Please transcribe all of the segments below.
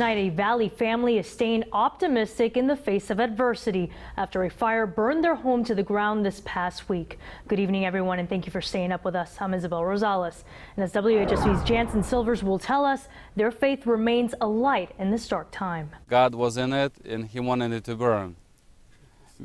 Tonight, a Valley family is staying optimistic in the face of adversity after a fire burned their home to the ground this past week. Good evening, everyone, and thank you for staying up with us. I'm Isabel Rosales. And as WHSV's Janson Silvers will tell us, their faith remains a light in this dark time. God was in it, and He wanted it to burn.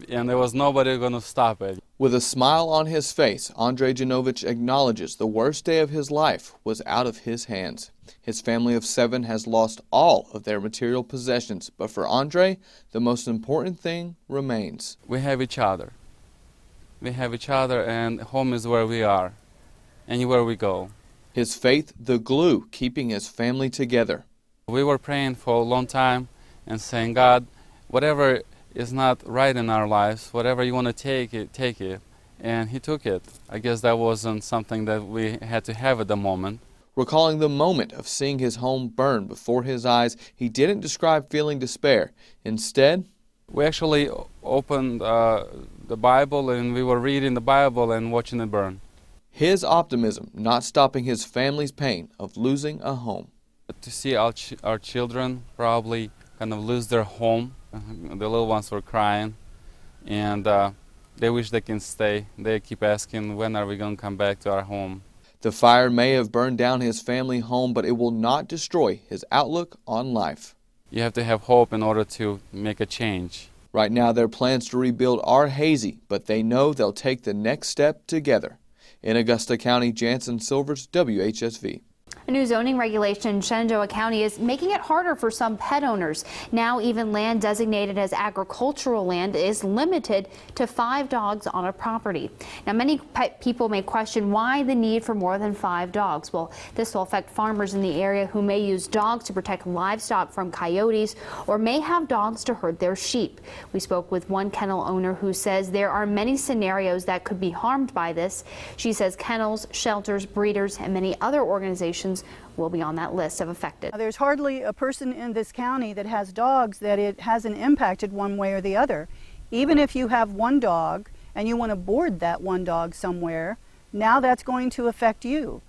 And there was nobody going to stop it. With a smile on his face, Andre Janovich acknowledges the worst day of his life was out of his hands. His family of 7 has lost all of their material possessions, but for Andre, the most important thing remains. We have each other. We have each other, and home is where we are, anywhere we go. His faith, the glue keeping his family together. We were praying for a long time and saying, God, whatever is not right in our lives, whatever you want to take it. And He took it. I guess that wasn't something that we had to have at the moment. Recalling the moment of seeing his home burn before his eyes, he didn't describe feeling despair. Instead, we actually opened the Bible, and we were reading the Bible and watching it burn. His optimism not stopping his family's pain of losing a home. To see our children probably kind of lose their home. The little ones were crying, and they wish they can stay. They keep asking, when are we going to come back to our home? The fire may have burned down his family home, but it will not destroy his outlook on life. You have to have hope in order to make a change. Right now, their plans to rebuild are hazy, but they know they'll take the next step together. In Augusta County, Janson Silvers, WHSV. A new zoning regulation in Shenandoah County is making it harder for some pet owners. Now even land designated as agricultural land is limited to 5 dogs on a property. Now many pet people may question why the need for more than 5 dogs. Well, this will affect farmers in the area who may use dogs to protect livestock from coyotes or may have dogs to herd their sheep. We spoke with one kennel owner who says there are many scenarios that could be harmed by this. She says kennels, shelters, breeders, and many other organizations will be on that list of affected. There's hardly a person in this county that has dogs that it hasn't impacted one way or the other. Even if you have 1 dog and you want to board that 1 dog somewhere, now that's going to affect you.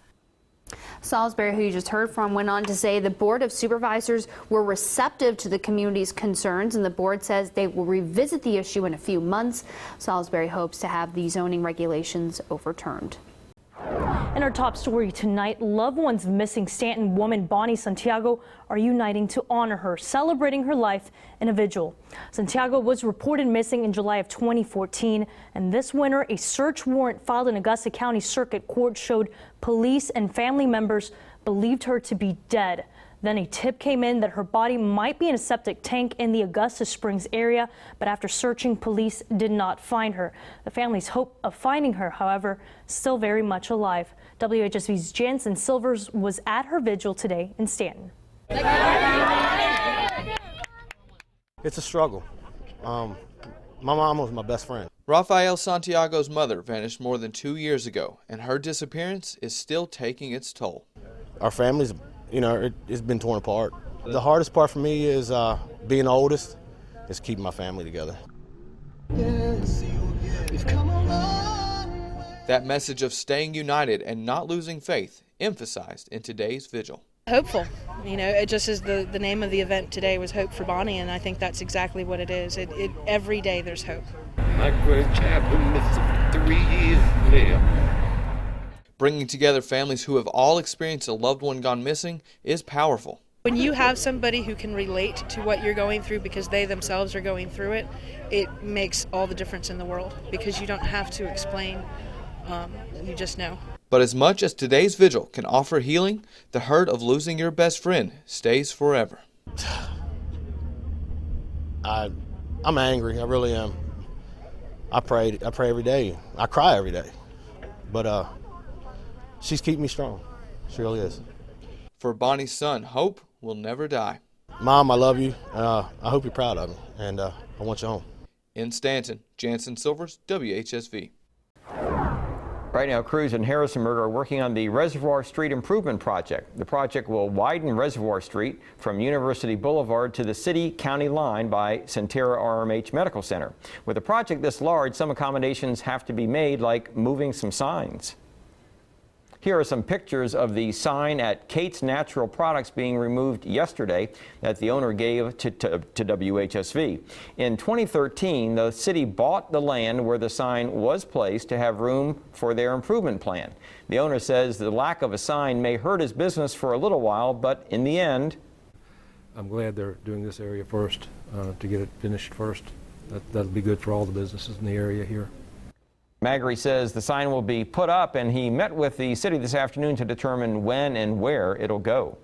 Salisbury, who you just heard from, went on to say the Board of Supervisors were receptive to the community's concerns, and the board says they will revisit the issue in a few months. Salisbury hopes to have the zoning regulations overturned. In our top story tonight, loved ones of missing Stanton woman Bonnie Santiago are uniting to honor her, celebrating her life in a vigil. Santiago was reported missing in July of 2014, and this winter a search warrant filed in Augusta County Circuit Court showed police and family members believed her to be dead. Then a tip came in that her body might be in a septic tank in the Augusta Springs area, but after searching, police did not find her. The family's hope of finding her, however, still very much alive. WHSV's Janson Silvers was at her vigil today in Stanton. It's a struggle. My mom was my best friend. Rafael Santiago's mother vanished more than 2 years ago, and her disappearance is still taking its toll. Our family's, it's been torn apart. The hardest part for me is being the oldest, is keeping my family together. That message of staying united and not losing faith emphasized in today's vigil. Hopeful. It just is the name of the event today was Hope for Bonnie, and I think that's exactly what it is. Every day there's hope. My grandchild missing 3 years later. Bringing together families who have all experienced a loved one gone missing is powerful. When you have somebody who can relate to what you're going through because they themselves are going through it, it makes all the difference in the world because you don't have to explain, you just know. But as much as today's vigil can offer healing, the hurt of losing your best friend stays forever. I'm angry, I really am. I pray every day. I cry every day. But she's keeping me strong. She really is. For Bonnie's son, hope will never die. Mom, I love you. I hope you're proud of me, and I want you home. In Stanton, Janson Silvers, WHSV. Right now, crews in Harrisonburg are working on the Reservoir Street Improvement Project. The project will widen Reservoir Street from University Boulevard to the city-county line by Centera RMH Medical Center. With a project this large, some accommodations have to be made, like moving some signs. Here are some pictures of the sign at Kate's Natural Products being removed yesterday that the owner gave to WHSV. In 2013, the city bought the land where the sign was placed to have room for their improvement plan. The owner says the lack of a sign may hurt his business for a little while, but in the end, I'm glad they're doing this area first, to get it finished first. That'll be good for all the businesses in the area here. Magri says the sign will be put up, and he met with the city this afternoon to determine when and where it'll go.